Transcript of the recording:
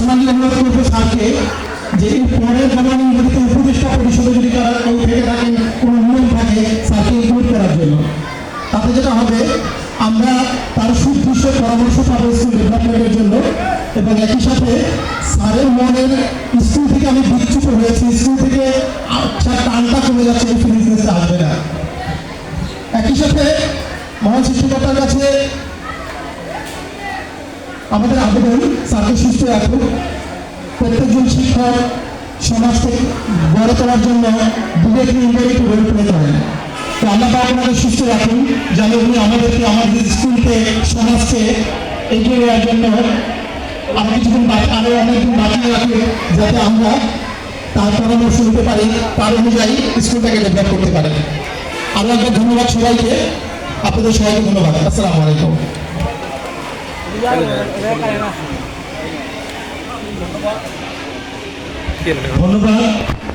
Personally অনুরোধ করবো স্যারকে যে এই পরের গভর্নিং বডিতে উপদেষ্টা পরিষদে যদি তারা কেউ থেকে থাকেন কোনো নিয়ম থাকে স্যারকে ইনক্লুড করার জন্য। তাতে যেটা হবে আমরা তার সুদৃশ্য পরামর্শ পাবো স্কুল ডেভেলপমেন্টের জন্য, এবং একই সাথে স্যারের মনের স্কুল থেকে আমি বিচ্যুত হয়েছি, স্কুল থেকে টানটা কমে যাচ্ছে, এই ফিলিংসটা আসবে না। একই সাথে মহান সৃষ্টিকর্তার কাছে আমাদের আবেদন স্যারকে সুস্থ রাখুন। প্রত্যেকজন শিক্ষক সমাজকে গড়ে তোলার জন্য ডিরেক্টলি ইনডাইরেক্টলি গড়ে তুলে করেন। তো আল্লাহ পাক ওনাকে সুস্থ রাখুন, যেন উনি আমাদেরকে আমাদের স্কুলকে সমাজকে এগিয়ে নেওয়ার জন্য আরো কিছুদিন আরো অনেকদিন বাঁচিয়ে রাখুন, যাতে আমরা তার পরামর্শ নিতে পারি, তার অনুযায়ী স্কুলটাকে ডেভেলপ করতে পারি। আরো একবার ধন্যবাদ সবাইকে, আপনাদের সবাইকে ধন্যবাদ। আসসালামু আলাইকুম। ধন্যবাদ।